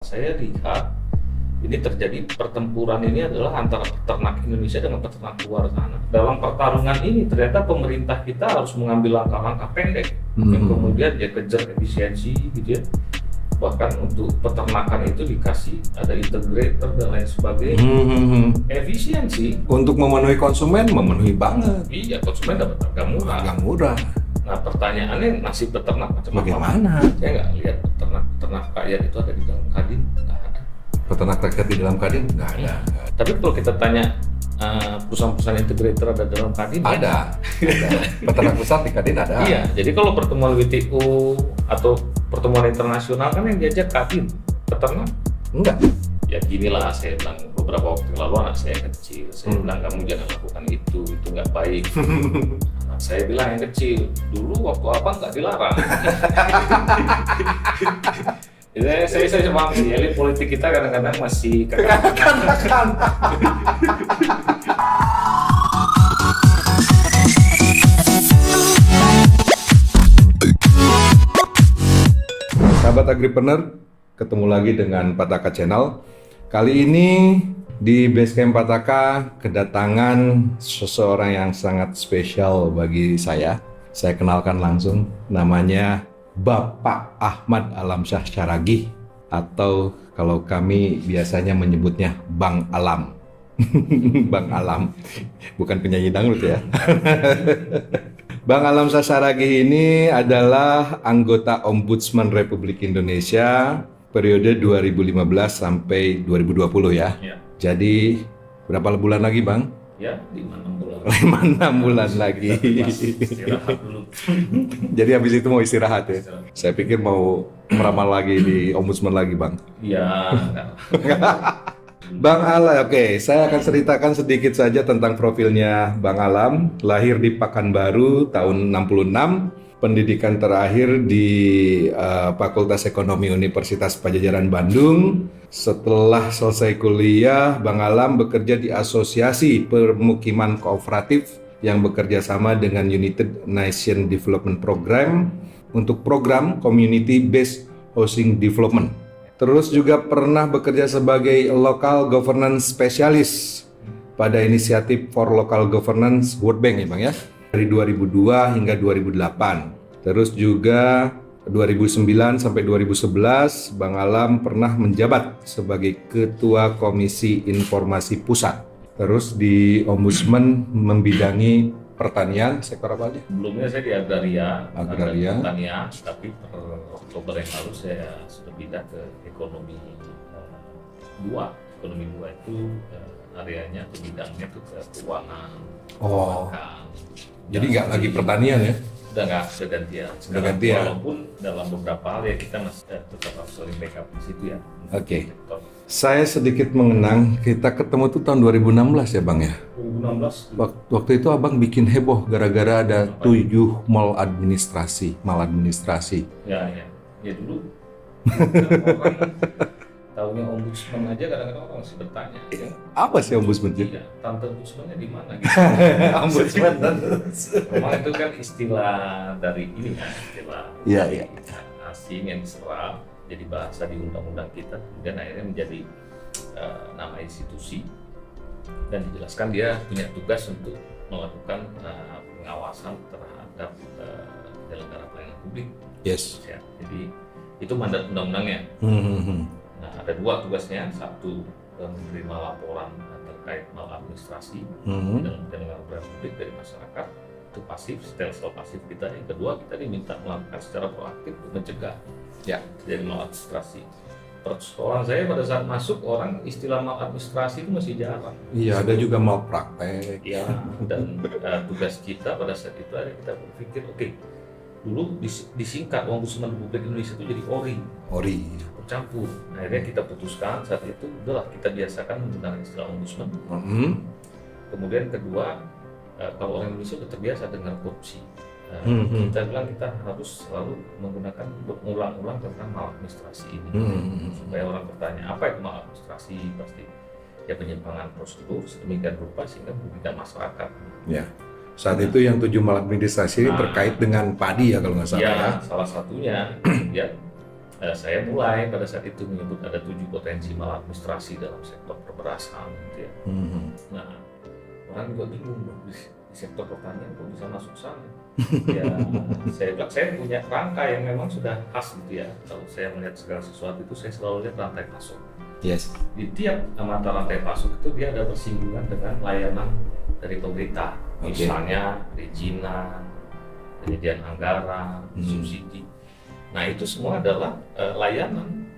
saya lihat ini terjadi pertempuran ini adalah antara peternak Indonesia dengan peternak luar sana. Dalam pertarungan ini ternyata pemerintah kita harus mengambil langkah-langkah pendek yang kemudian dia kejar efisiensi gitu ya. Bahkan untuk peternakan itu dikasih ada integrator dan lain sebagainya. Efisiensi Untuk memenuhi konsumen, memenuhi banget. iya, konsumen dapat harga murah. Harga murah. Nah pertanyaannya nasib peternak macam apa? Bagaimana? Saya nggak lihat peternak rakyat itu ada di dalam Kadin, nggak ada. Peternak rakyat di dalam Kadin? Nggak ada. Tapi kalau kita tanya perusahaan-perusahaan integrator ada dalam Kadin? Ada. Peternak pusat di Kadin ada. Iya, jadi kalau pertemuan WTO atau pertemuan internasional kan yang diajak Kadin, peternak. Enggak. Ya ginilah saya bilang beberapa waktu lalu anak saya kecil, saya bilang kamu jangan lakukan itu nggak baik. Anak saya bilang yang kecil, dulu waktu abang nggak dilarang. Saya paham sih, elit politik kita kadang-kadang masih kekanak-kanakan. Sahabat Agripreneur, ketemu lagi dengan Pataka Channel. Kali ini di Basecamp Pataka kedatangan seseorang yang sangat spesial bagi saya. Saya kenalkan langsung, namanya Bapak Ahmad Alamsyah Syaragih, atau kalau kami biasanya menyebutnya Bang Alam. Bang Alam, bukan penyanyi dangdut ya. Bang Alamsyah Syaragih ini adalah anggota Ombudsman Republik Indonesia periode 2015 sampai 2020 ya. Ya, Jadi berapa bulan lagi Bang? ya 5-6 bulan. 5-6 bulan lagi. Istirahat dulu. Jadi habis itu mau istirahat ya? Istirahat. Saya pikir mau meramal lagi di Ombudsman lagi Bang. Iya, enggak. Bang Alam, oke, saya akan ceritakan sedikit saja tentang profilnya Bang Alam. Lahir di Pekanbaru tahun 66, pendidikan terakhir di Fakultas Ekonomi Universitas Padjadjaran Bandung. Setelah selesai kuliah, Bang Alam bekerja di Asosiasi Permukiman Kooperatif yang bekerja sama dengan United Nations Development Program untuk program Community Based Housing Development. Terus juga pernah bekerja sebagai Local Governance Specialist pada inisiatif for Local Governance World Bank ya Bang ya, dari 2002 hingga 2008. Terus juga 2009 sampai 2011 Bang Alam pernah menjabat sebagai Ketua Komisi Informasi Pusat. Terus di Ombudsman membidangi pertanian, sektor apa aja? Sebelumnya saya di agraria, pertanian, tapi per Oktober yang lalu saya sudah pindah ke ekonomi 2. Ekonomi 2 itu areanya atau bidangnya itu ke keuangan. Oh, Kan. jadi nggak lagi pertanian ya? Udah nggak, sudah gantian. Sudah gantian. Walaupun dalam beberapa hal ya kita masih tetap harus saling backup di situ ya. Oke. Saya sedikit mengenang, kita ketemu tuh tahun 2016 ya Bang ya? 2016. Waktu itu Abang bikin heboh gara-gara ada 7 maladministrasi. Ya dulu. Orang tahunya ombudsman aja kadang-kadang orang masih bertanya. Apa sih ombudsman itu? Iya, tante ombudsmannya di mana gitu. Ombudsman. Memang itu kan istilah dari ini kan, istilah Iya. asing yang diserap jadi bahasa di undang-undang kita, kemudian akhirnya menjadi nama institusi dan dijelaskan dia punya tugas untuk melakukan pengawasan terhadap penyelenggara pelayanan publik. Yes. Ya, jadi itu mandat undang-undangnya. Nah, ada 2 tugasnya, satu menerima laporan terkait maladministrasi dalam penyelenggara pelayanan publik dari masyarakat, itu pasif, stelsel pasif kita. Yang kedua, kita diminta melakukan secara proaktif untuk mencegah dari maladministrasi. Persoalan saya pada saat masuk, orang istilah maladministrasi itu masih jarang. Iya, ada juga malpraktek. Ya, dan tugas kita pada saat itu ada kita berpikir, oke, dulu disingkat Ombudsman Republik Indonesia itu jadi ORI. Bercampur. Akhirnya kita putuskan saat itu, udahlah kita biasakan menggunakan istilah ombudsman. Kemudian kedua, kalau orang Indonesia sudah terbiasa dengan korupsi, kita bilang kita harus selalu menggunakan berulang-ulang tentang maladministrasi ini, supaya orang bertanya apa itu maladministrasi, pasti ya penyimpangan prosedur sedemikian rupa sehingga merugikan masyarakat. Ya. Saat itu yang 7 maladministrasi ini terkait dengan padi ya kalau nggak salah ya. Salah satunya ya saya mulai pada saat itu menyebut ada 7 potensi maladministrasi dalam sektor perberasan gitu ya. Nah, orang juga bingung di sektor pertanian kok bisa masuk sana. Ya, saya bilang saya punya rangka yang memang sudah khas gitu ya. Kalau saya melihat segala sesuatu itu saya selalu lihat rantai pasok. Yes. Di tiap mata rantai pasok itu dia ada bersinggungan dengan layanan dari pemerintah. Misalnya perizinan, penyediaan anggaran, subsidi. Nah itu semua adalah layanan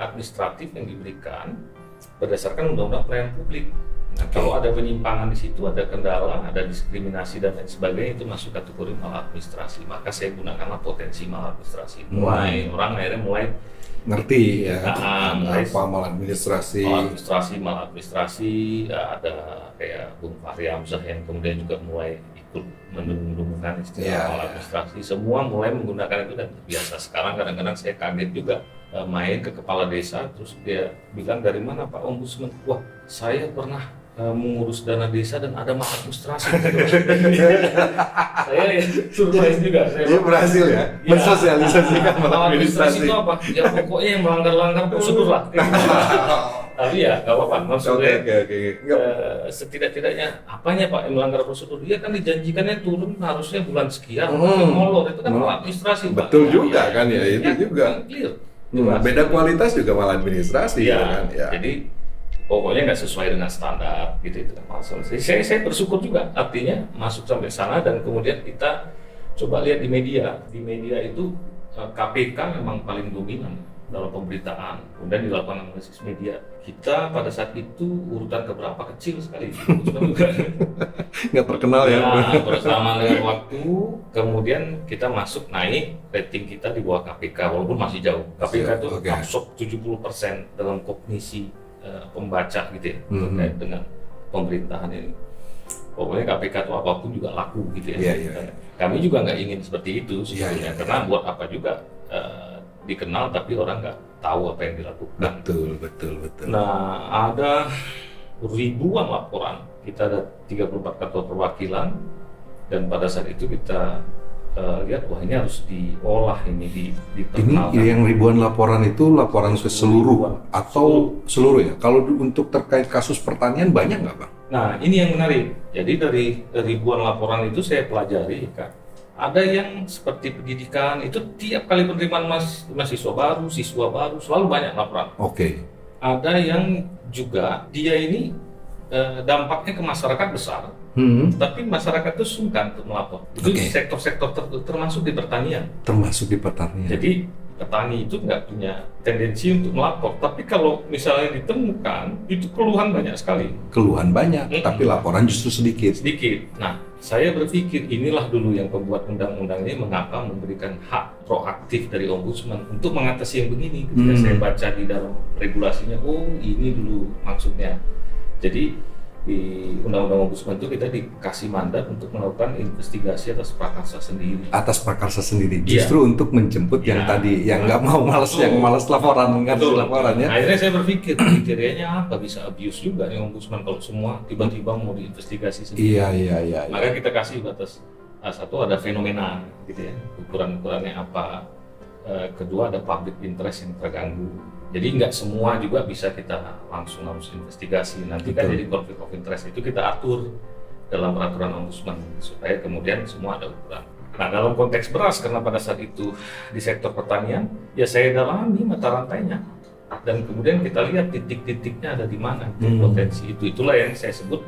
administratif yang diberikan berdasarkan undang-undang pelayanan publik. Nah, kalau ada penyimpangan di situ, ada kendala, ada diskriminasi dan lain sebagainya, itu masuk kategori maladministrasi. Maka saya gunakanlah potensi maladministrasi. Orang akhirnya mulai ngerti ya apa maladministrasi. Maladministrasi, ada kayak Bung Fahri Hamzah yang kemudian juga mulai ikut mendengungkan istilah maladministrasi. Semua mulai menggunakan itu dan biasa. Sekarang kadang-kadang saya kaget juga main ke kepala desa, terus dia bilang dari mana Pak Ombudsman? Wah, saya pernah mengurus dana desa dan ada maladministrasi. Saya surprise juga. Saya berhasil ya mensosialisasikan maladministrasi itu apa? Ya pokoknya yang melanggar prosedur lah. Tapi ya nggak apa-apa. Maksudnya setidak-tidaknya apanya Pak yang melanggar prosedur? Dia kan dijanjikannya turun harusnya bulan sekian. Molor itu kan maladministrasi. Betul juga kan ya itu juga. Clear. Beda kualitas juga maladministrasi kan ya. Jadi pokoknya nggak sesuai dengan standar gitu itu masalah. Saya bersyukur juga artinya masuk sampai sana dan kemudian kita coba lihat di media. Di media itu KPK memang paling dominan dalam pemberitaan. Kemudian dilakukan analisis media. Kita pada saat itu urutan keberapa kecil sekali. Nggak terkenal ya. Bersama dengan waktu, kemudian kita masuk naik rating kita di bawah KPK walaupun masih jauh. KPK itu masuk 70% dalam kognisi pembaca gitu ya terkait dengan pemerintahan ini. Pokoknya KPK itu apapun juga laku gitu ya. Kami juga nggak ingin seperti itu sebetulnya karena buat apa juga dikenal tapi orang nggak tahu apa yang dilakukan. Betul. Nah ada ribuan laporan, kita ada 34 kantor perwakilan dan pada saat itu kita lihat wah ini harus diolah ini Ini yang ribuan laporan itu laporan ke seluruh atau seluruh ya? Kalau untuk terkait kasus pertanian banyak nggak Bang? Nah ini yang menarik. Jadi dari ribuan laporan itu saya pelajari kan. Ada yang seperti pendidikan itu tiap kali penerimaan mahasiswa baru, siswa baru selalu banyak laporan. Ada yang juga dia ini dampaknya ke masyarakat besar. Tapi masyarakat itu sungkan untuk melapor. Itu sektor-sektor termasuk di pertanian. Jadi petani itu nggak punya tendensi untuk melapor. Tapi kalau misalnya ditemukan, itu keluhan banyak sekali. Tapi laporan justru sedikit. Nah, saya berpikir inilah dulu yang pembuat undang-undang ini mengapa memberikan hak proaktif dari ombudsman untuk mengatasi yang begini. Ketika saya baca di dalam regulasinya, oh ini dulu maksudnya. Jadi di Undang-Undang Ombudsman itu kita dikasih mandat untuk melakukan investigasi atas prakarsa sendiri. Justru untuk menjemput yang tadi yang nggak mau malas laporan ya. Akhirnya saya berpikir kriterianya apa, bisa abuse juga nih Ombudsman kalau semua tiba-tiba mau diinvestigasi sendiri. Iya. Maka kita kasih batas satu ada fenomena gitu ya, ukuran-ukurannya apa. Kedua ada public interest yang terganggu. Jadi nggak semua juga bisa kita langsung harus investigasi. Nanti kan jadi konflik of interest itu kita atur dalam peraturan ombudsman supaya kemudian semua ada ukuran. Nah dalam konteks beras karena pada saat itu di sektor pertanian ya saya dalami mata rantainya dan kemudian kita lihat titik-titiknya ada di mana potensi itu. Itulah yang saya sebut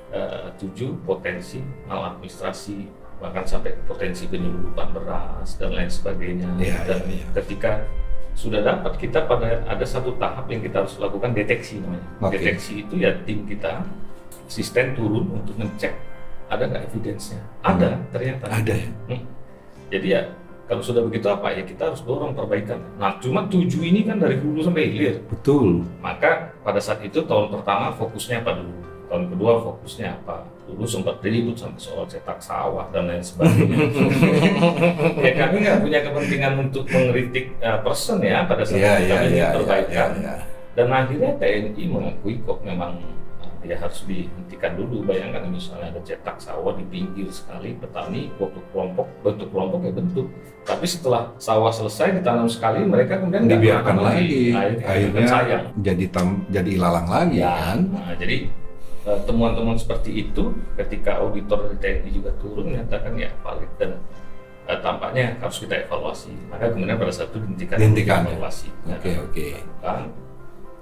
7 potensi maladministrasi bahkan sampai potensi penyelundupan beras dan lain sebagainya. Ketika sudah dapat kita pada ada satu tahap yang kita harus lakukan deteksi namanya. Deteksi itu ya tim kita asisten turun untuk ngecek ada nggak evidence-nya. Ada ternyata. Ada ya. Jadi ya kalau sudah begitu apa ya kita harus dorong perbaikan. Nah cuma 7 ini kan dari hulu sampai hilir. Betul. Maka pada saat itu tahun pertama fokusnya apa dulu? Tahun kedua fokusnya apa? Dulu sempat ribut sampai soal cetak sawah dan lain sebagainya. Ya kami nggak punya kepentingan untuk mengkritik person ya pada saat kami ingin perbaikan. Dan akhirnya TNI mengakui kok memang ya harus dihentikan dulu. Bayangkan misalnya ada cetak sawah di pinggir sekali, petani bentuk kelompok ya bentuk. Tapi setelah sawah selesai ditanam sekali, mereka kemudian nggak dibiarkan tanam lagi, akhirnya sayang. jadi ilalang lagi kan. Nah, jadi temuan-temuan seperti itu ketika auditor dari TNI juga turun menyatakan ya valid dan tampaknya harus kita evaluasi. Maka kemudian pada saat itu dihentikan evaluasi. Oke.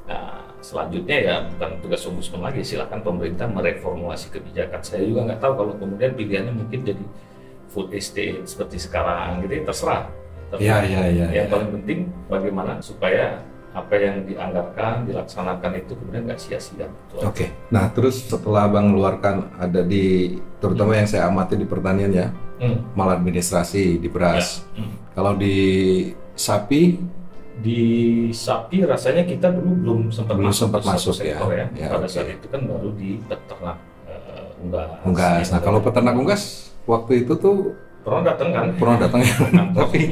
Nah, selanjutnya ya bukan tugas ombudsman lagi, silakan pemerintah mereformulasi kebijakan. Saya juga nggak tahu kalau kemudian pilihannya mungkin jadi food estate seperti sekarang gitu, terserah. Ya. Yang paling penting bagaimana supaya apa yang dianggarkan, dilaksanakan itu kemudian nggak sia-sia. Oke. Nah, terus setelah Abang mengeluarkan ada di, terutama yang saya amati di pertanian ya, maladministrasi di beras. Kalau di sapi? Di sapi rasanya kita dulu belum sempat masuk sektor ya. Pada saat itu kan baru di peternak unggas. Nah, kalau peternak unggas waktu itu tuh pernah datang kan? Pernah datang ya, tapi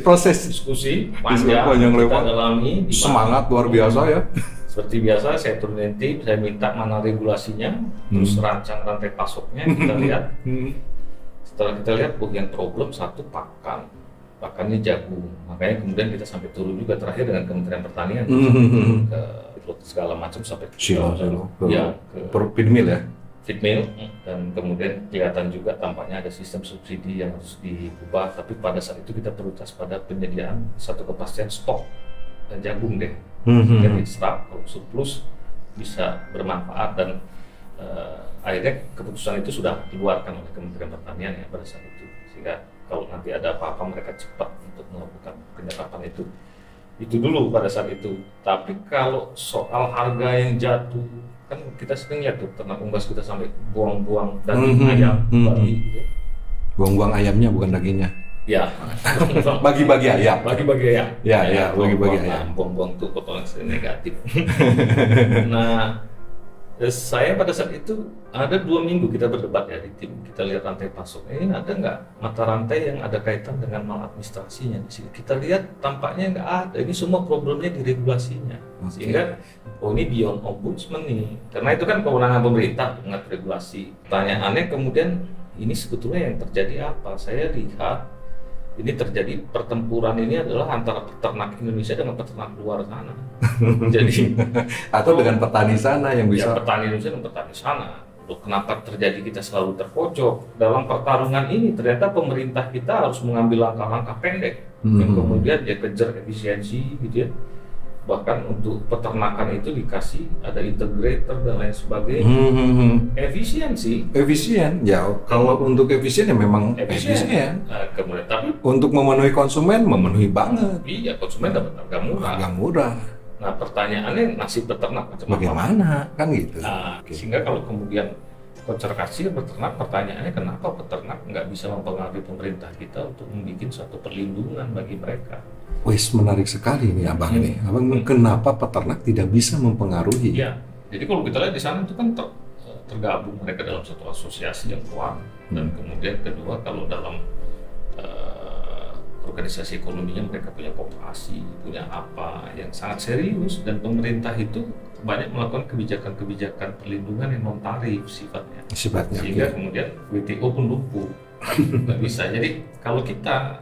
proses diskusi panjang lewat, kita dalami, semangat luar biasa ya. Seperti biasa saya turunin tim, saya minta mana regulasinya, terus rancang rantai pasoknya kita lihat. Setelah kita lihat, yang problem satu pakannya jagung, makanya kemudian kita sampai turun juga terakhir dengan Kementerian Pertanian ke segala macam sampai silo ke feedmill ya. Feedmill, dan kemudian kelihatan juga tampaknya ada sistem subsidi yang harus diubah, tapi pada saat itu kita prioritas pada penyediaan satu kepastian stok jagung deh. Jadi stok kalau surplus bisa bermanfaat dan akhirnya keputusan itu sudah dikeluarkan oleh Kementerian Pertanian ya pada saat itu, sehingga kalau nanti ada apa-apa mereka cepat untuk melakukan penyerapan itu dulu pada saat itu. Tapi kalau soal harga yang jatuh, kan kita sering lihat tuh ternak unggas kita sampai buang-buang daging ayam, buang-buang ayamnya bukan dagingnya. Ya, bagi-bagi ayam. Bagi-bagi ayam. Ya, bagi-bagi ayam. Buang-buang tuh potongan negatif. Nah, saya pada saat itu ada 2 minggu kita berdebat ya di tim, kita lihat rantai pasok ini ada nggak mata rantai yang ada kaitan dengan maladministrasinya di sini. Kita lihat tampaknya nggak ada, ini semua problemnya di regulasinya. Sehingga ini beyond ombudsman nih, karena itu kan kewenangan pemerintah mengatur regulasi. Pertanyaannya kemudian ini sebetulnya yang terjadi apa? Saya lihat ini terjadi pertempuran ini adalah antara peternak Indonesia dengan peternak luar sana. Jadi atau dengan petani sana yang bisa. Ya, petani Indonesia dan petani sana. Loh, kenapa terjadi kita selalu terpojok dalam pertarungan ini? Ternyata pemerintah kita harus mengambil langkah-langkah pendek yang kemudian dia kejar efisiensi gitu ya. Bahkan untuk peternakan itu dikasih ada integrator dan lain sebagainya. Efisien ya, kalau untuk efisien ya memang efisien. Kemudian tapi untuk memenuhi konsumen memenuhi banget. Iya, konsumen dapat harga murah. Nah, pertanyaannya nasib peternak bagaimana kan gitu. Sehingga kalau kemudian konservasi peternak, pertanyaannya kenapa peternak nggak bisa mempengaruhi pemerintah kita untuk membuat suatu perlindungan bagi mereka. Wis, menarik sekali nih abang ini. Abang, kenapa peternak tidak bisa mempengaruhi? Ya, jadi kalau kita lihat di sana itu kan tergabung mereka dalam satu asosiasi yang kuat, dan kemudian kedua kalau dalam organisasi ekonominya mereka punya koperasi, punya apa yang sangat serius, dan pemerintah itu banyak melakukan kebijakan-kebijakan perlindungan yang non tarif sifatnya. Sehingga kemudian WTO pun lumpuh, nggak bisa. Jadi kalau kita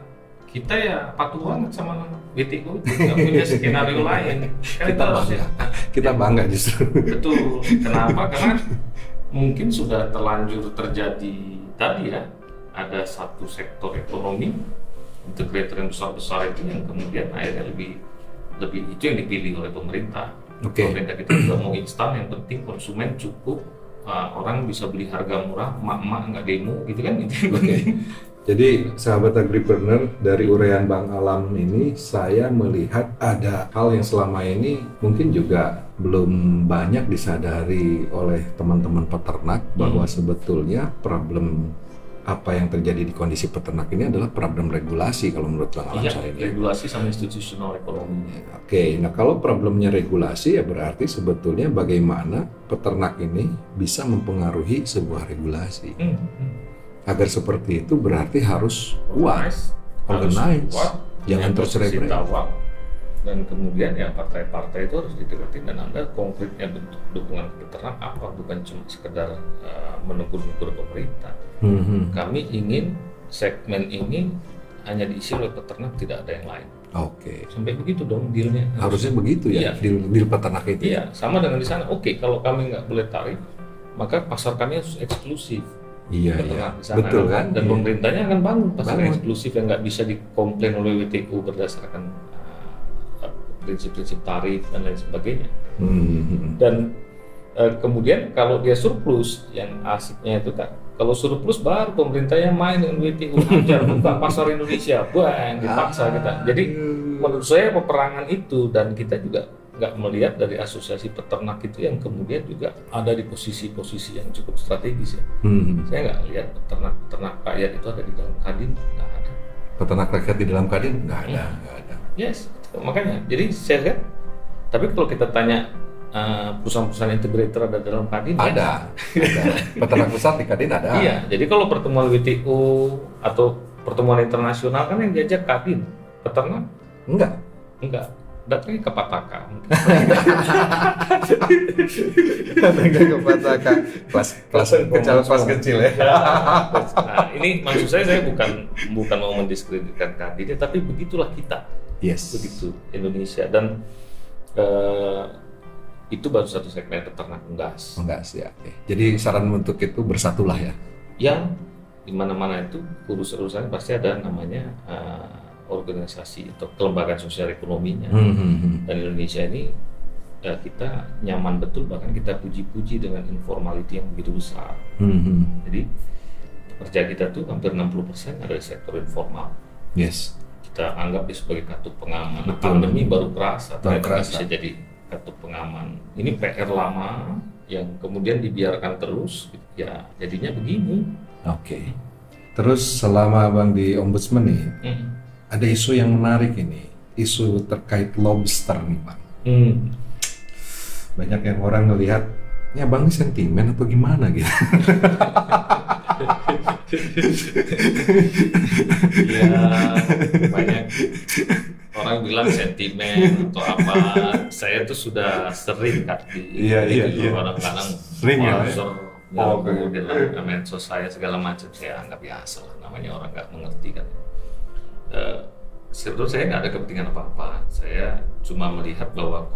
ya patuh banget sama WTO, nggak punya skenario lain. Kita bangga justru. Betul. Kenapa? Karena mungkin sudah terlanjur terjadi tadi ya, ada satu sektor ekonomi integrator yang besar-besar itu yang kemudian akhirnya lebih itu yang dipilih oleh pemerintah. Pemerintah kita juga mau instan, yang penting konsumen cukup, orang bisa beli harga murah, emak-emak nggak demo gitu kan. Jadi sahabat agripreneur, dari uraian Bang Alam ini saya melihat ada hal yang selama ini mungkin juga belum banyak disadari oleh teman-teman peternak, bahwa sebetulnya problem apa yang terjadi di kondisi peternak ini adalah problem regulasi kalau menurut Bang Alam saya ini. Regulasi sama institusional ekonomi. Nah kalau problemnya regulasi ya berarti sebetulnya bagaimana peternak ini bisa mempengaruhi sebuah regulasi. Agar seperti itu berarti harus kuat, organize, jangan tercerai-berai. Dan kemudian ya partai-partai itu harus didekatin, dan Anda konkretnya bentuk dukungan peternak apa, bukan cuma sekedar menegur-negur pemerintah. Kami ingin segmen ini hanya diisi oleh peternak, tidak ada yang lain. Oke. Sampai begitu dong dealnya. Harusnya begitu ya, Iya. deal peternak itu. Iya, sama dengan di sana. Oke, kalau kami nggak boleh tarif, maka pasar kami harus eksklusif. Iya, Peternak di sana, betul kan? Dan Iya. pemerintahnya akan bangun pasar Bangun. eksklusif yang nggak bisa dikomplain oleh WTO berdasarkan prinsip-prinsip tarif dan lain sebagainya. Dan kemudian kalau dia surplus, yang asiknya itu kan, kalau surplus baru pemerintahnya main dengan WTO, ajar buka pasar Indonesia, bang, dipaksa kita. Jadi menurut saya peperangan itu, dan kita juga nggak melihat dari asosiasi peternak itu yang kemudian juga ada di posisi-posisi yang cukup strategis ya. Saya nggak lihat peternak rakyat itu ada di dalam Kadin, nggak ada. Peternak rakyat di dalam Kadin nggak ada. Yes, makanya. Jadi saya lihat, tapi kalau kita tanya perusahaan-perusahaan integrator ada dalam Kadin? Ada. Peternak besar di Kadin ada. Iya, jadi kalau pertemuan WTO atau pertemuan internasional kan yang diajak Kadin, peternak? Enggak. Datangnya ke Pataka. Datangnya ke Pataka. Kelas kecil ya. Nah, ini maksud saya bukan mau mendiskreditkan Kadin, tapi begitulah kita. Yes. Begitu Indonesia, dan itu baru satu segmen peternak unggas. Ya. Jadi saran untuk itu bersatulah ya. Yang di mana-mana itu urusan pasti ada namanya organisasi atau kelembagaan sosial ekonominya. Dan Indonesia ini kita nyaman betul, bahkan kita puji-puji dengan informality yang begitu besar. Jadi pekerja kita tuh hampir 60% ada di sektor informal. Yes. Kita anggap dia sebagai katup pengaman. Betul. Pandemi baru kerasa, ternyata bisa jadi katup pengaman. Ini PR lama yang kemudian dibiarkan terus, ya jadinya begini. Oke. Terus selama Abang di Ombudsman nih, ada isu yang menarik ini, isu terkait lobster nih Bang. Banyak yang orang ngelihat, ya Bang ini sentimen atau gimana gitu. Ya, banyak orang bilang sentimen atau apa. Saya tuh sudah sering kan di orang-orang Sering ya? di medsos saya segala macam, saya anggap biasa lah, namanya orang nggak mengerti kan. Sebetulnya saya nggak ada kepentingan apa-apa. Saya cuma melihat bahwa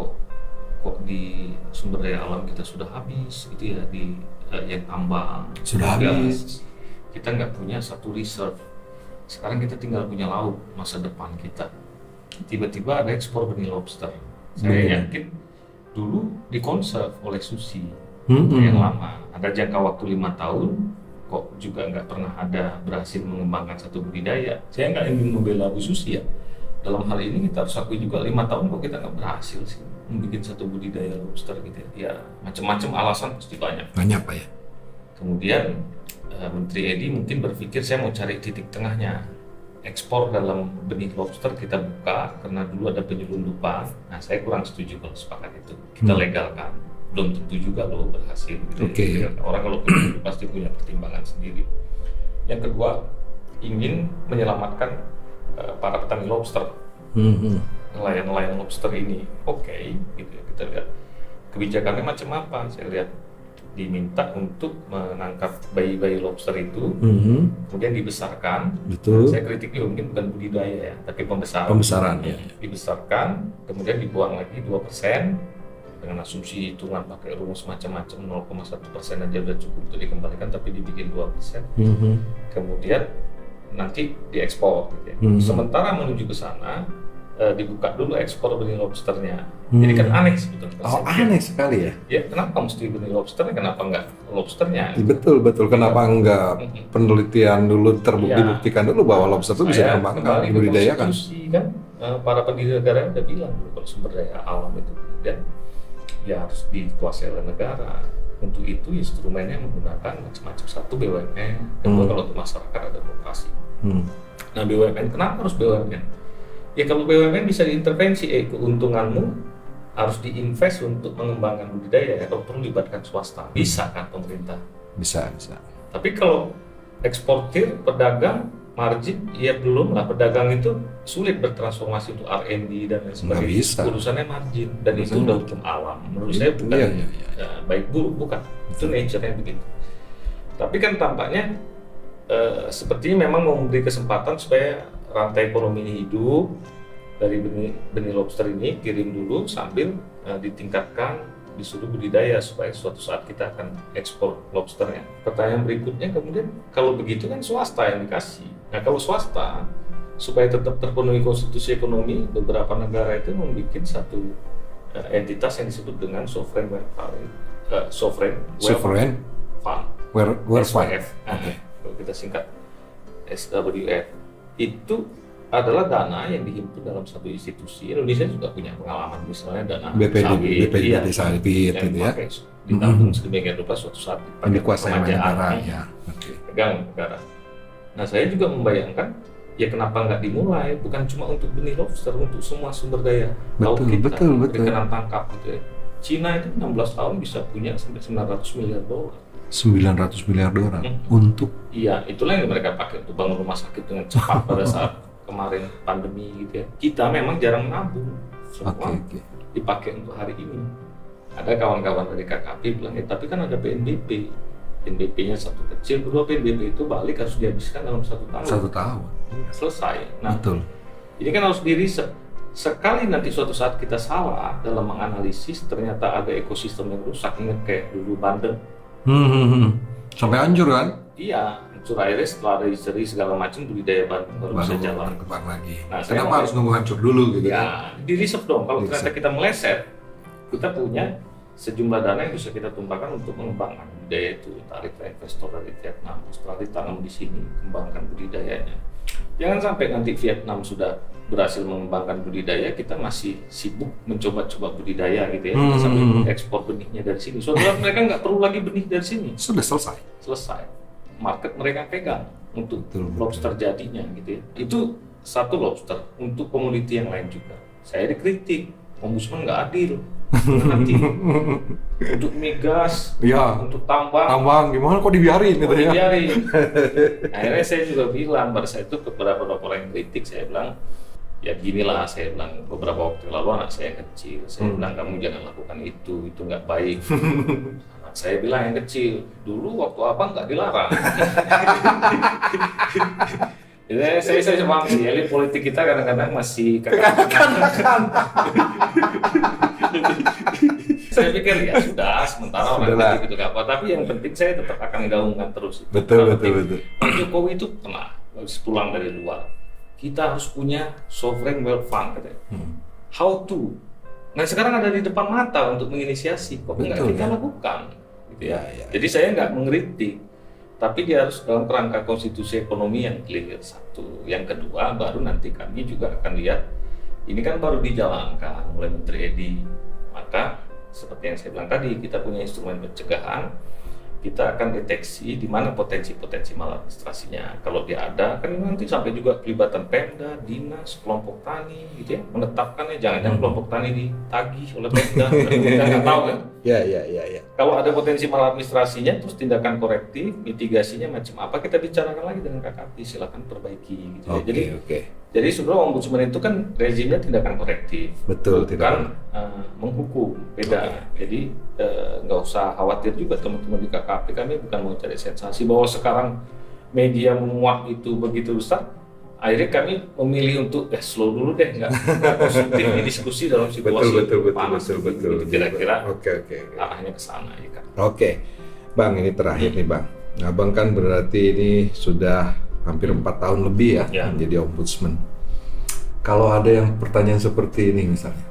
kok di sumber daya alam kita sudah habis gitu ya, di yang tambang sudah habis. Kita nggak punya satu reserve. Sekarang kita tinggal punya laut masa depan kita. Tiba-tiba ada ekspor benih lobster. Saya yakin dulu dikonserv oleh Susi yang lama. Ada jangka waktu 5 tahun, kok juga nggak pernah ada berhasil mengembangkan satu budidaya. Saya nggak ingin membela Bu Susi ya. Dalam hal ini kita harus akui juga 5 tahun kok kita nggak berhasil sih membuat satu budidaya lobster gitu ya. Macam-macam alasan pasti banyak. Banyak Pak ya. Kemudian Menteri Edi mungkin berpikir saya mau cari titik tengahnya. Ekspor dalam benih lobster kita buka karena dulu ada penyelundupan. Nah, saya kurang setuju kalau sepakat itu. Kita legalkan. Belum tentu juga loh berhasil gitu. Orang kalau penyelundup pasti punya pertimbangan sendiri. Yang kedua, ingin menyelamatkan para petani lobster. Nelayan-nelayan lobster ini. Oke, gitu ya. Kita lihat kebijakannya macam apa. Saya lihat diminta untuk menangkap bayi-bayi lobster itu, kemudian dibesarkan. Betul. Saya kritik juga mungkin bukan budidaya ya, tapi pembesaran. Pembesaran ya. Dibesarkan, kemudian dibuang lagi 2% dengan asumsi hitungan pakai rumus macam-macam, 0,1% aja udah cukup untuk dikembalikan, tapi dibikin 2%. Kemudian nanti diekspor. Gitu ya. Sementara menuju ke sana, dibuka dulu ekspor benih lobsternya. Jadi kan aneh sebetulnya. Oh, aneh sekali ya. Ya, kenapa mesti benih lobsternya? Kenapa enggak lobsternya? Betul. Kenapa enggak penelitian dulu dibuktikan dulu bahwa lobster itu bisa dikembangkan, dibudidayakan? Kan para pendiri negara udah bilang dulu kalau sumber daya alam itu dan ya harus dikuasai oleh negara. Untuk itu instrumennya menggunakan macam-macam. Satu BUMN, kedua kalau untuk masyarakat ada koperasi. Nah, BUMN kenapa harus BUMN? Ya kalau BUMN bisa diintervensi, keuntunganmu harus diinvest untuk mengembangkan budidaya, atau perlu libatkan swasta. Bisa kan pemerintah? Bisa. Tapi kalau eksportir, pedagang, margin ya belum lah, pedagang itu sulit bertransformasi untuk R&D dan lain sebagainya. bisa. Urusannya margin dan itu Betul. udah hukum alam. Menurut saya bukan Iya. baik buruk, bukan. Itu nature-nya begitu. Tapi kan tampaknya sepertinya memang mau memberi kesempatan supaya rantai ekonomi ini hidup. Dari benih lobster ini kirim dulu sambil ditingkatkan, disuruh budidaya supaya suatu saat kita akan ekspor lobsternya. Pertanyaan berikutnya kemudian, kalau begitu kan swasta yang dikasih. Nah kalau swasta, supaya tetap terpenuhi konstitusi ekonomi, beberapa negara itu membuat satu entitas yang disebut dengan Sovereign Wealth Fund. SWF. Kalau kita singkat SWF, itu adalah dana yang dihimpun dalam satu institusi. Indonesia juga punya pengalaman, misalnya dana BPD sawit yang gitu ya. ditabung sedemikian rupa suatu saat Yang dikuasai oleh negara ya. pegang negara. Nah saya juga membayangkan ya kenapa nggak dimulai bukan cuma untuk benih lobster, untuk semua sumber daya laut kita, perikanan tangkap gitu ya. Cina itu 16 tahun bisa punya sampai $900 miliar. 900 miliar dolar untuk iya, itulah yang mereka pakai untuk bangun rumah sakit dengan cepat pada saat kemarin pandemi gitu ya. Kita memang jarang menabung, semua dipakai untuk hari ini. Ada kawan-kawan dari KKP bilang, tapi kan ada PNBP. PNBP-nya satu kecil, kedua PNBP itu balik harus dihabiskan dalam 1 tahun. 1 tahun. Selesai. Nah, betul. Ini kan harus diriset. Sekali nanti suatu saat kita salah dalam menganalisis, ternyata ada ekosistem yang rusak. Ingat kayak dulu Bandeng. Sampai hancur kan? Iya. Hancur airnya setelah ada istri segala macam, budidaya baru bisa jalan kembang lagi. Nah, kenapa harus nunggu hancur dulu gitu ya? Di riset dong. Kalau ternyata kita meleset, kita punya sejumlah dana yang bisa kita tumpahkan untuk mengembangkan budidaya itu. Tarik investor dari Vietnam, setelah ditanam di sini, kembangkan budidayanya. Jangan sampai nanti Vietnam sudah berhasil mengembangkan budidaya, kita masih sibuk mencoba-coba budidaya gitu ya, sampai ekspor benihnya dari sini. Soalnya mereka nggak perlu lagi benih dari sini. Sudah selesai. Market mereka pegang untuk lobster jadinya gitu ya. Itu satu lobster. Untuk komoditi yang lain juga saya dikritik, ombudsman nggak adil nanti untuk migas, untuk tambang gimana kok dibiarin gitu ya. Akhirnya saya juga bilang pada saat itu kepada beberapa orang yang kritik, saya bilang ya ginilah, saya bilang beberapa waktu lalu anak saya kecil, saya bilang kamu jangan lakukan itu nggak baik. Saya bilang yang kecil, dulu waktu abang nggak dilarang. Jadi saya paham sih, elit politik kita kadang-kadang masih kanak-kanak. Saya pikir ya sudah, sementara orang kritik itu nggak apa, tapi yang penting saya tetap akan gaungkan terus. Betul. Pak Jokowi itu pernah habis pulang dari luar, kita harus punya sovereign wealth fund katanya. How to? Nah sekarang ada di depan mata untuk menginisiasi, kok nggak kita lakukan? Gitu ya. Jadi saya nggak mengkritik, tapi dia harus dalam kerangka konstitusi ekonomi yang clear, satu. Yang kedua, baru nanti kami juga akan lihat, ini kan baru dijalankan oleh Menteri Edi, maka seperti yang saya bilang tadi, kita punya instrumen pencegahan, kita akan deteksi di mana potensi-potensi maladministrasinya. Kalau dia ada, kan nanti sampai juga pelibatan Pemda, dinas, kelompok tani, gitu ya, menetapkannya. Jangan-jangan kelompok tani ditagih oleh Pemda, kita nggak tahu kan? Ya. Kalau ada potensi maladministrasinya, terus tindakan korektif, mitigasinya macam apa, kita bicarakan lagi dengan KKP, silakan perbaiki. Gitu ya. Jadi sebenarnya ombudsman itu kan rezimnya tindakan korektif, bukan menghukum, beda. Jadi nggak usah khawatir juga teman-teman di KKP, kami bukan mau cari sensasi bahwa sekarang media memuat itu begitu besar. Akhirnya kami memilih untuk slow dulu deh, nggak konstruktif diskusi dalam situasi panas. Betul. Kira-kira arahnya ke sana ya kan. Oke, Bang, ini terakhir nih Bang. Abang kan berarti ini sudah hampir 4 tahun lebih ya menjadi ombudsman. Kalau ada yang pertanyaan seperti ini misalnya,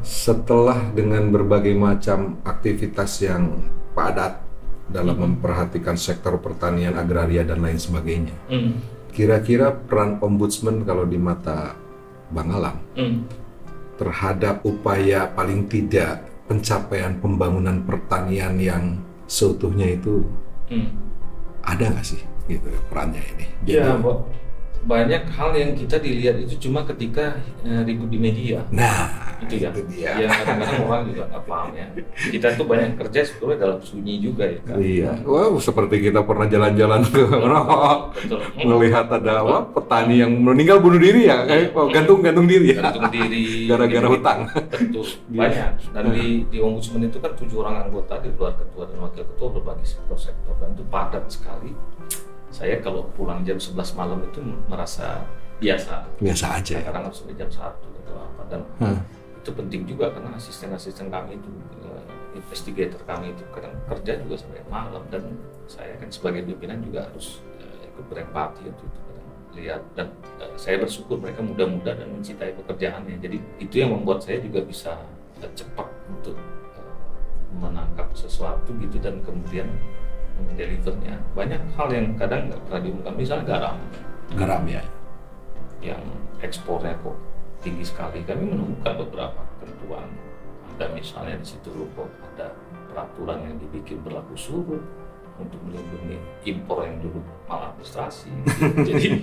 setelah dengan berbagai macam aktivitas yang padat dalam memperhatikan sektor pertanian, agraria dan lain sebagainya, kira-kira peran ombudsman kalau di mata Bang Alam terhadap upaya paling tidak pencapaian pembangunan pertanian yang seutuhnya itu ada nggak sih gitu perannya ini? Iya, banyak hal yang kita dilihat itu cuma ketika ribut di media. Nah, itu ya. itu dia. Yang kadang-kadang orang juga nggak paham ya. Kita tuh banyak kerja sebetulnya dalam sunyi juga ya kan. Iya, wow, seperti kita pernah jalan-jalan ke Betul. melihat ada petani yang meninggal bunuh diri ya, kayak gantung diri ya, Gantung diri. gara-gara hutang. Betul, banyak. Dan di Ombudsman itu kan 7 orang anggota di luar ketua dan wakil ketua berbagai sektor dan itu padat sekali. Saya kalau pulang jam 11 malam itu merasa biasa aja ya. kadang harus sampai jam 1 atau apa dan itu penting juga karena asisten-asisten kami itu investigator kami itu kadang kerja juga sampai malam dan saya kan sebagai pimpinan juga harus ikut berempati untuk itu kadang lihat dan saya bersyukur mereka muda-muda dan mencintai pekerjaannya jadi itu yang membuat saya juga bisa cepat untuk menangkap sesuatu gitu dan kemudian delivernya. Banyak hal yang kadang nggak pernah diumumkan, misalnya garam ya, yang ekspornya kok tinggi sekali. Kami menemukan beberapa ketentuan. Ada misalnya di situ kok ada peraturan yang dibikin berlaku surut untuk melindungi impor yang dulu maladministrasi. Jadi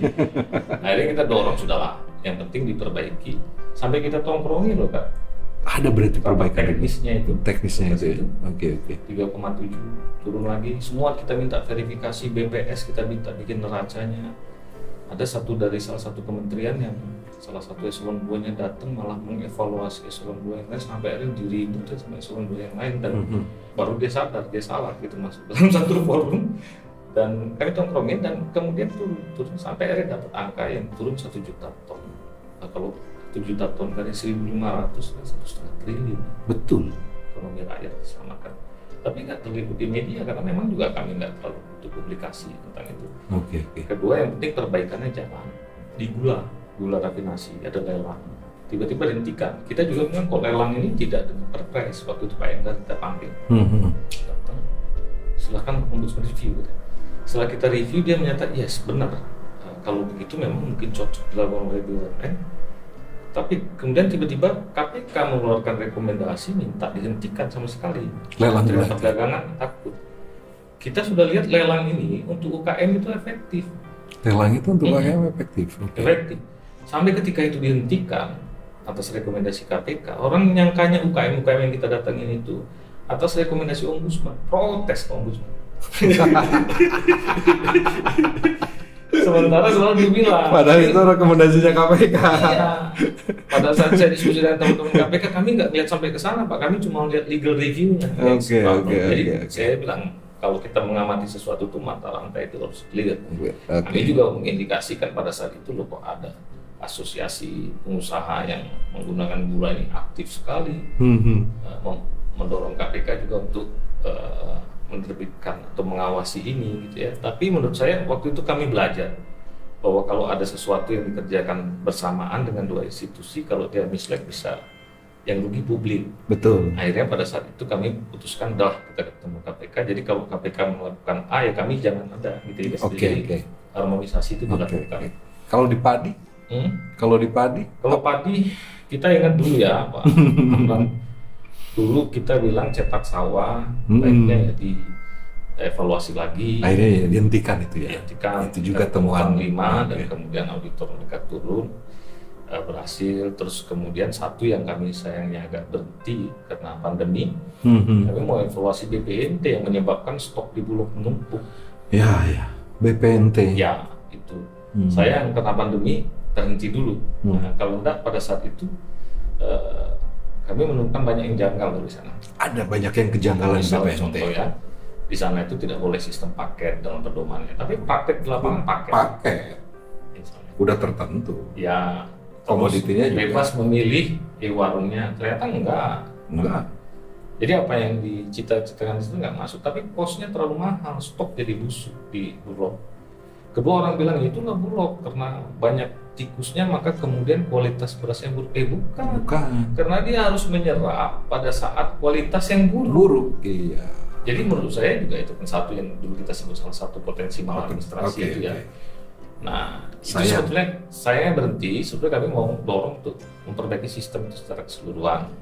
akhirnya kita dorong sudahlah, yang penting diperbaiki sampai kita tongkrongi loh Kak. Ada berarti perbaikan teknisnya itu. Oke. 3,7 turun lagi. Semua kita minta verifikasi BPS, kita minta bikin neracanya. Ada dari salah satu kementerian yang salah satu eselon 2-nya datang malah mengevaluasi eselon 2 yang lain sampai akhirnya diribut sama eselon 2 yang lain dan baru dia sadar dia salah gitu masuk dalam satu forum dan kami tongkrongin dan kemudian turun sampai akhirnya dapat angka yang turun 1 juta ton. Nah, kalau 1 juta ton kali 1.500 kan 1,5 triliun. Betul. Ekonomi rakyat diselamatkan. Tapi nggak terliput di media karena memang juga kami nggak terlalu butuh publikasi tentang itu. Oke. Kedua yang penting perbaikannya jangan di gula rafinasi ada lelang. Tiba-tiba dihentikan. Kita juga bilang kok lelang ini tidak dengan perpres. Waktu itu Pak Endar kita panggil. Datang. Silahkan Ombudsman review. Gitu. Setelah kita review dia menyatakan yes benar. Kalau begitu memang mungkin cocok dilakukan oleh BUMN. Tapi kemudian tiba-tiba KPK mengeluarkan rekomendasi minta dihentikan sama sekali. Lelang perdagangan takut. Kita sudah lihat lelang ini untuk UKM itu efektif. Lelang itu untuk UKM efektif. Efektif. Sampai ketika itu dihentikan atas rekomendasi KPK, orang nyangkanya UKM yang kita datangin itu atas rekomendasi Ombudsman, protes Ombudsman. Sementara selalu dibilang padahal itu rekomendasinya KPK. Iya. Pada saat saya diskusi dengan teman-teman KPK, kami nggak lihat sampai ke sana Pak, kami cuma lihat legal review-nya. Jadi saya bilang kalau kita mengamati sesuatu itu mata rantai itu harus clear. Kami juga mengindikasikan pada saat itu loh kok ada asosiasi pengusaha yang menggunakan gula ini aktif sekali, mendorong KPK juga untuk menerbitkan atau mengawasi ini gitu ya. Tapi menurut saya waktu itu kami belajar bahwa kalau ada sesuatu yang dikerjakan bersamaan dengan dua institusi, kalau dia misled bisa yang rugi publik. Betul. Akhirnya pada saat itu kami putuskan dah kita ketemu KPK. Jadi kalau KPK melakukan A ya kami jangan ada gitu ya. Jadi harmonisasi itu dilakukan. Kalau di padi? Kalau padi kita ingat dulu ya Pak. Dulu kita bilang cetak sawah, baiknya ya dievaluasi lagi. Akhirnya ya dihentikan itu ya. Dihentikan. Itu juga temuan 5 dan kemudian auditor mereka turun berhasil. Terus kemudian satu yang kami sayangnya agak berhenti karena pandemi. Kami mau evaluasi BPNT yang menyebabkan stok di Bulog menumpuk. Ya, BPNT. Ya, itu. Sayang karena pandemi terhenti dulu. Nah, kalau enggak pada saat itu kami menemukan banyak yang janggal di sana. Ada banyak yang kejanggalan BPNT. Contoh ya, di sana itu tidak boleh sistem paket dalam pedomannya, tapi praktek di lapangan paket. Udah tertentu. Ya, komoditinya juga bebas memilih di warungnya, ternyata enggak. Jadi apa yang dicita-citakan itu enggak masuk, tapi kosnya terlalu mahal, stok jadi busuk di Bulog. Kedua orang bilang itu nggak Bulog karena banyak tikusnya maka kemudian kualitas berasnya buruk. Bukan. Karena dia harus menyerap pada saat kualitas yang buruk. Iya. Jadi menurut saya juga itu kan satu yang dulu kita sebut salah satu potensi maladministrasi itu ya. Nah, itu sebetulnya saya berhenti. Sebetulnya kami mau dorong untuk memperbaiki sistem itu secara keseluruhan.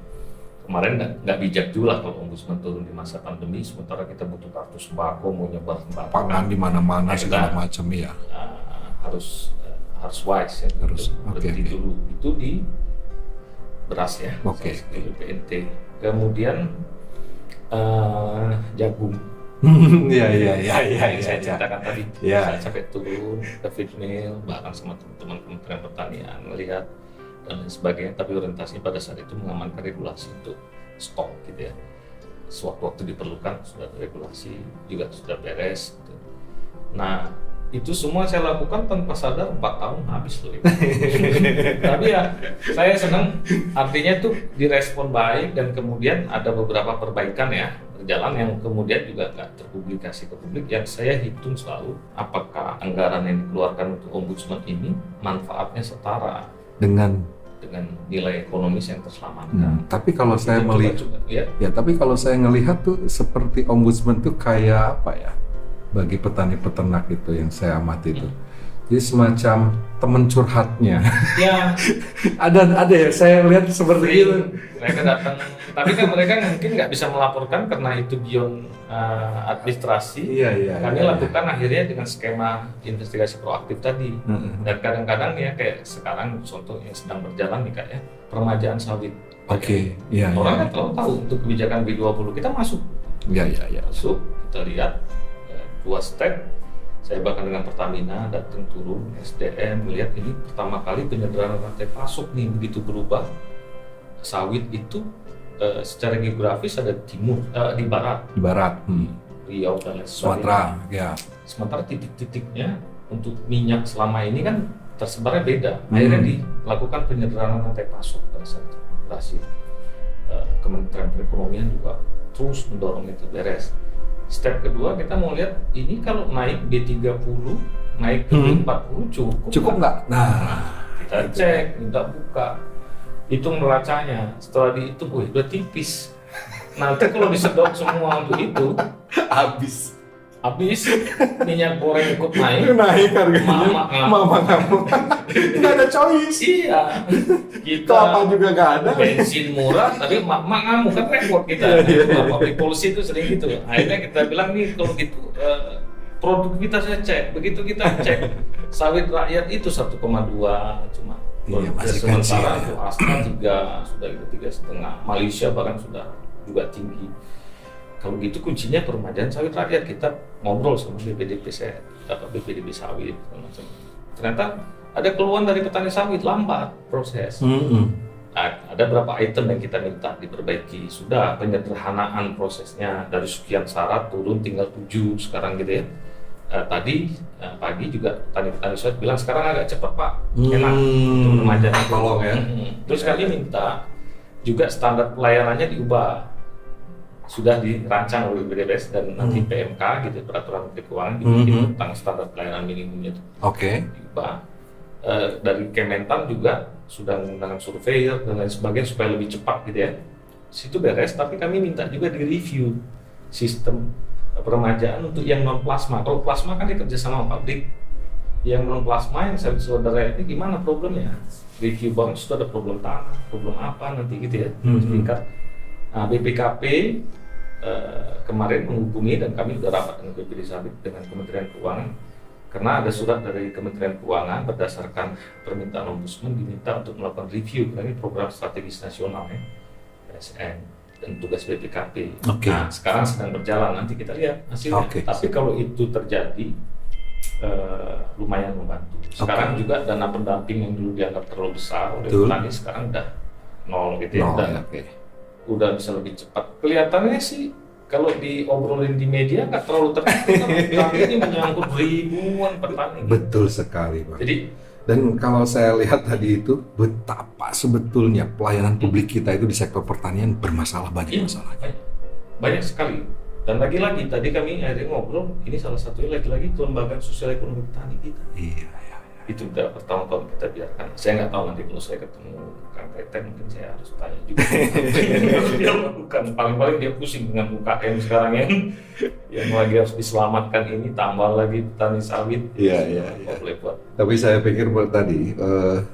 Kemarin nggak bijak juga kalau Ombudsman turun di masa pandemi, sementara kita butuh kartu sembako, mau nyebar sembako. Pangan di mana-mana segala macam ya. harus wise ya, berhenti dulu itu di beras ya, BPNT. Kemudian jagung. Saya ceritakan tadi, saya sampai turun ke Fitmil, bahkan sama teman-teman Kementerian Pertanian melihat dan lain sebagainya. Tapi orientasinya pada saat itu mengamankan regulasi untuk stok gitu ya. Sewaktu-waktu diperlukan sudah regulasi juga sudah beres. Gitu. Nah itu semua saya lakukan tanpa sadar 4 tahun habis loh. Tapi ya saya senang, artinya tuh direspon baik dan kemudian ada beberapa perbaikan ya berjalan yang kemudian juga nggak terpublikasi ke publik, yang saya hitung selalu apakah anggaran yang dikeluarkan untuk ombudsman ini manfaatnya setara dengan nilai ekonomis yang terselamatkan. Tapi kalau saya melihat tapi kalau saya ngelihat tuh seperti ombudsman tuh kayak apa ya? Bagi petani peternak itu yang saya amati itu, jadi semacam teman curhatnya. Ya. ada ya, saya lihat seperti itu. Mereka datang, tapi kan mereka mungkin nggak bisa melaporkan karena itu beyond administrasi. Kami lakukan akhirnya dengan skema investigasi proaktif tadi. Dan kadang-kadang ya kayak sekarang contoh yang sedang berjalan nih Kak ya, peremajaan sawit. Orang kan kalau tahu untuk kebijakan B20 kita masuk. Masuk, kita lihat 2 step, saya bahkan dengan Pertamina datang turun SDM melihat ini pertama kali penyederhanaan rantai pasok nih begitu berubah. Sawit itu secara geografis ada di barat, Riau dan lain Sumatera, sementara titik-titiknya untuk minyak selama ini kan tersebarnya beda. Akhirnya dilakukan penyederhanaan rantai pasok pada saat itu berhasil. Kementerian Perekonomian juga terus mendorong itu beres. Step kedua kita mau lihat ini kalau naik B30 naik ke B40 cukup nggak? Nah kita cek, minta buka, hitung neracanya. Setelah dihitung, udah tipis. Nanti kalau disedot semua untuk itu habis minyak goreng ikut naik harganya. Mama kamu nggak ada choice. Iya, kita apa juga nggak ada. Bensin murah tapi mak ngamuk kan, repot kita. Public policy itu sering gitu. Akhirnya kita bilang nih kalau gitu produktivitasnya cek. Begitu kita cek sawit rakyat itu 1,2 cuma. Sementara untuk Astra 3 sudah itu 3,5. Malaysia bahkan sudah juga tinggi. Kalau gitu kuncinya peremajaan sawit rakyat. Kita ngobrol sama BPDB sawit macam. Ternyata ada keluhan dari petani sawit, lambat proses. Ada beberapa item yang kita minta diperbaiki. Sudah penyederhanaan prosesnya dari sekian syarat turun tinggal 7 sekarang gitu ya. Tadi pagi juga petani sawit bilang sekarang agak cepat Pak, enak untuk peremajaan tolong ya. Terus kami minta juga standar pelayanannya diubah. Sudah dirancang oleh BPDPS dan nanti PMK gitu, peraturan Menteri Keuangan dibikin tentang standar pelayanan minimumnya itu. Diubah. Dari Kementan juga sudah menggunakan surveyor dan lain sebagainya supaya lebih cepat gitu ya. Situ beres, tapi kami minta juga di-review sistem peremajaan untuk yang non plasma. Kalau plasma kan dia kerja sama pabrik. Yang non plasma yang saya saudara ini gimana problemnya? Review bang itu ada problem tanah, problem apa nanti gitu ya. Tingkat. Nah, BPKP kemarin menghubungi dan kami sudah rapat dengan BPD Sawit dengan Kementerian Keuangan karena ada surat dari Kementerian Keuangan berdasarkan permintaan Ombudsman diminta untuk melakukan review karena ini program strategis nasional ya, PSN dan tugas BPKP. Nah, sekarang sedang berjalan, nanti kita lihat hasilnya. Tapi kalau itu terjadi lumayan membantu. Sekarang juga dana pendamping yang dulu dianggap terlalu besar oleh petani sekarang udah 0 gitu ya. Udah bisa lebih cepat. Kelihatannya sih kalau diobrolin di media nggak terlalu tertutup, tapi ini menyangkut ribuan petani. Betul sekali Pak. Jadi, dan kalau saya lihat tadi itu betapa sebetulnya pelayanan publik kita itu di sektor pertanian bermasalah, banyak masalahnya. Banyak sekali. Dan lagi-lagi tadi kami akhirnya ngobrol, ini salah satunya lagi-lagi kelembagaan sosial ekonomi petani kita. Itu udah bertahun-tahun kita biarkan. Saya nggak tahu nanti kalau saya ketemu Kang Teten mungkin saya harus tanya juga. Dia lakukan, paling-paling dia pusing dengan UKM sekarang yang lagi harus diselamatkan ini, tambah lagi petani sawit. Boleh buat. Tapi saya pikir tadi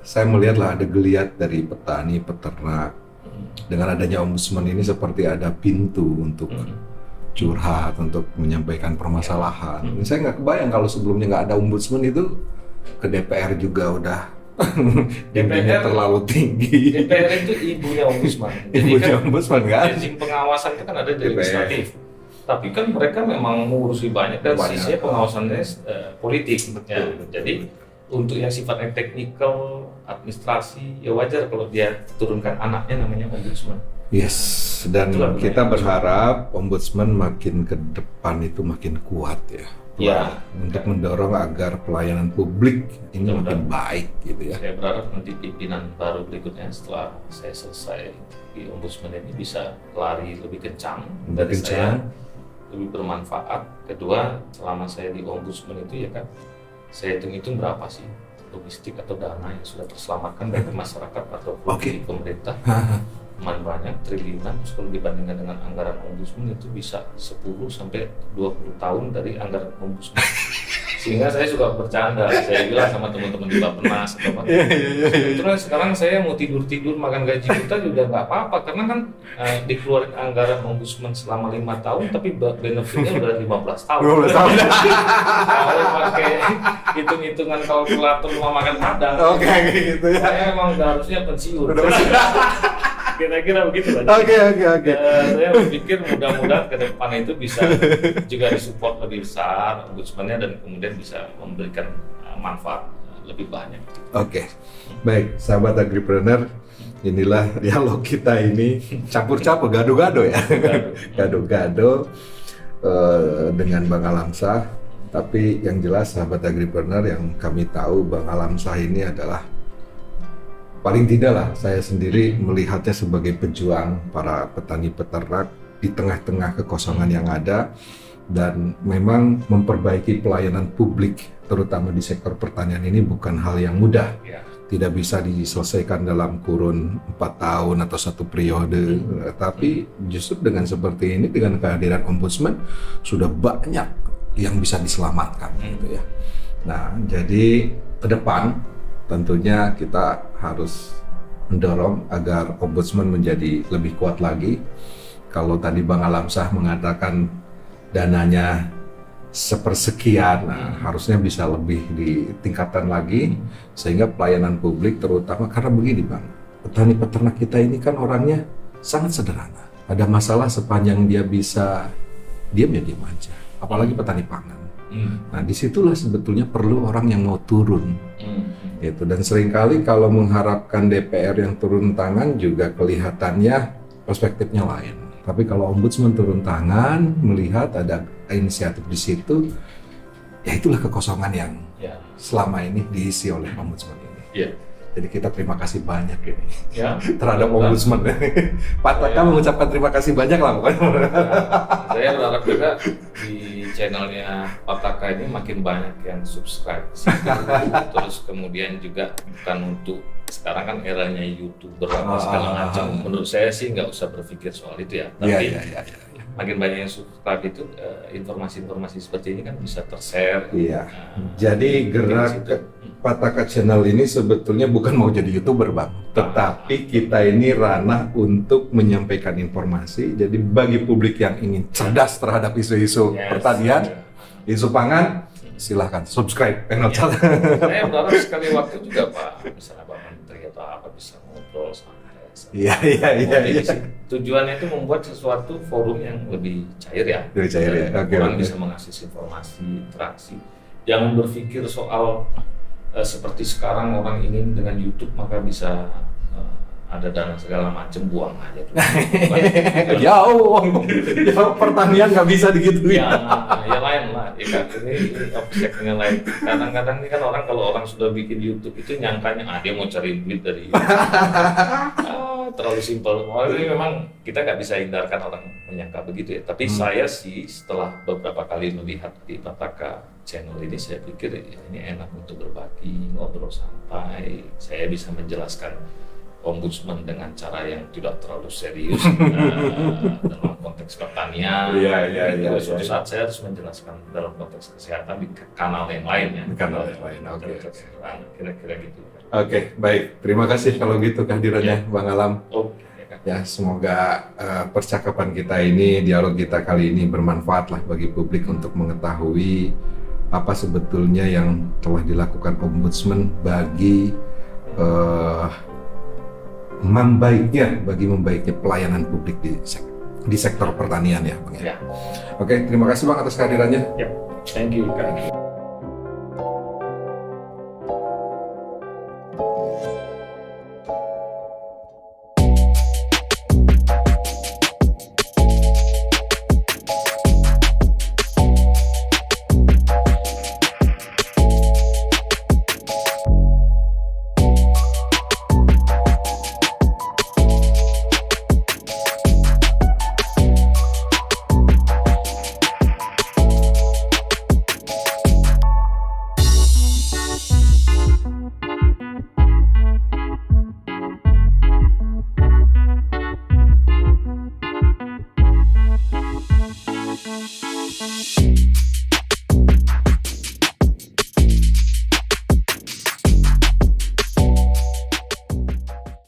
saya melihatlah ada geliat dari petani peternak. Dengan adanya ombudsman ini seperti ada pintu untuk curhat, untuk menyampaikan permasalahan. Saya nggak kebayang kalau sebelumnya nggak ada ombudsman itu ke DPR juga udah dindingnya terlalu tinggi. DPR itu ibunya ombudsman. Ibunya ombudsman kan? Rezim pengawasan itu kan ada di legislatif. Tapi kan mereka memang mengurusi banyak dan sisinya pengawasannya politik. Ya. Jadi untuk yang sifatnya teknikal, administrasi, ya wajar kalau dia turunkan anaknya namanya ombudsman. Yes, dan kita berharap ombudsman makin ke depan itu makin kuat ya. Ya, untuk mendorong agar pelayanan publik ini makin baik gitu ya. Saya berharap nanti pimpinan baru berikutnya setelah saya selesai di ombudsman ini bisa lari lebih kencang dari saya, lebih bermanfaat. Kedua, selama saya di ombudsman itu ya kan, saya hitung-hitung berapa sih logistik atau dana yang sudah terselamatkan dari masyarakat atau dari pemerintah. Banyak triliunan, terus kalau dibandingkan dengan anggaran ombudsman itu bisa 10 sampai 20 tahun dari anggaran ombudsman. Sehingga saya suka bercanda, saya bilang sama teman-teman di Bappenas atau apa. Terus sekarang saya mau tidur-tidur makan gaji kita juga nggak apa-apa, karena kan dikeluarin anggaran ombudsman selama 5 tahun, tapi benefitnya udah 15 tahun. 15 tahun. Kalau pakai hitung-hitungan kalkulator mau makan padang. Oke, gitu ya. Saya emang harusnya pensiun. Kira-kira begitu lah. Oke. Saya berpikir mudah-mudahan ke depan itu bisa juga disupport lebih besar ombudsman-nya dan kemudian bisa memberikan manfaat lebih banyak. Oke. Baik, sahabat agripreneur, inilah dialog kita ini campur-campur, gado-gado ya. Gado-gado dengan Bang Alamsyah. Tapi yang jelas sahabat agripreneur, yang kami tahu Bang Alamsyah ini adalah paling tidak lah, saya sendiri melihatnya sebagai pejuang para petani peternak di tengah-tengah kekosongan yang ada, dan memang memperbaiki pelayanan publik terutama di sektor pertanian ini bukan hal yang mudah. Tidak bisa diselesaikan dalam kurun 4 tahun atau 1 periode, tapi justru dengan seperti ini, dengan kehadiran ombudsman sudah banyak yang bisa diselamatkan gitu ya. Nah, jadi ke depan tentunya kita harus mendorong agar ombudsman menjadi lebih kuat lagi. Kalau tadi Bang Alamsyah mengatakan dananya sepersekian, harusnya bisa lebih ditingkatkan lagi sehingga pelayanan publik, terutama karena begini Bang, petani peternak kita ini kan orangnya sangat sederhana. Ada masalah sepanjang dia bisa diam ya diam aja, apalagi petani pangan. Nah, disitulah sebetulnya perlu orang yang mau turun. Gitu. Dan seringkali kalau mengharapkan DPR yang turun tangan juga kelihatannya perspektifnya lain. Tapi kalau ombudsman turun tangan, melihat ada inisiatif di situ, ya itulah kekosongan yang selama ini diisi oleh ombudsman ini. Jadi kita terima kasih banyak ini terhadap ombudsman. Pak Taka mengucapkan terima kasih banyak lah pokoknya. Saya berharap juga di channelnya Pak Taka ini makin banyak yang subscribe. Terus kemudian juga bukan untuk sekarang kan eranya YouTuber apa segala macam. Menurut saya sih nggak usah berpikir soal itu ya. Tapi makin banyak yang subscribe itu informasi-informasi seperti ini kan bisa tershare. Jadi gerak Pak Taka Channel ini sebetulnya bukan mau jadi YouTuber Bang, tetapi kita ini ranah untuk menyampaikan informasi. Jadi bagi publik yang ingin cerdas terhadap isu-isu pertanian, isu pangan, silahkan subscribe channel. Saya berharap sekali waktu juga Pak, misalnya Pak Menteri atau apa bisa ngobrol sama saya. Iya. Tujuannya itu membuat sesuatu forum yang lebih cair ya. Lebih cair ya. Orang bisa mengakses informasi, interaksi. Jangan berpikir soal seperti sekarang orang ingin dengan YouTube maka bisa ada dana segala macam, buang aja tuh. Jauh pertanian nggak bisa digituin. Ya lain lah. Ini objeknya lain. Kadang-kadang ini kan orang kalau orang sudah bikin YouTube itu nyangkanya dia mau cari duit dari YouTube. Terlalu simpel. Ini memang kita nggak bisa hindarkan orang menyangka begitu ya. Tapi saya sih setelah beberapa kali melihat di Pak Taka Channel ini, saya pikir ini enak untuk berbagi, ngobrol santai. Saya bisa menjelaskan ombudsman dengan cara yang tidak terlalu serius dalam konteks pertanian. Suatu saat saya harus menjelaskan dalam konteks kesehatan di kanal yang lain ya. Kanal yang lain. Kira-kira gitu. Oke, baik. Terima kasih kalau gitu kehadirannya Bang Alam. Ya, semoga percakapan kita ini, dialog kita kali ini bermanfaat lah bagi publik untuk mengetahui apa sebetulnya yang telah dilakukan Ombudsman bagi membaiknya pelayanan publik di sektor pertanian ya, Bang ya. Oke, terima kasih Bang atas kehadirannya. Ya, thank you.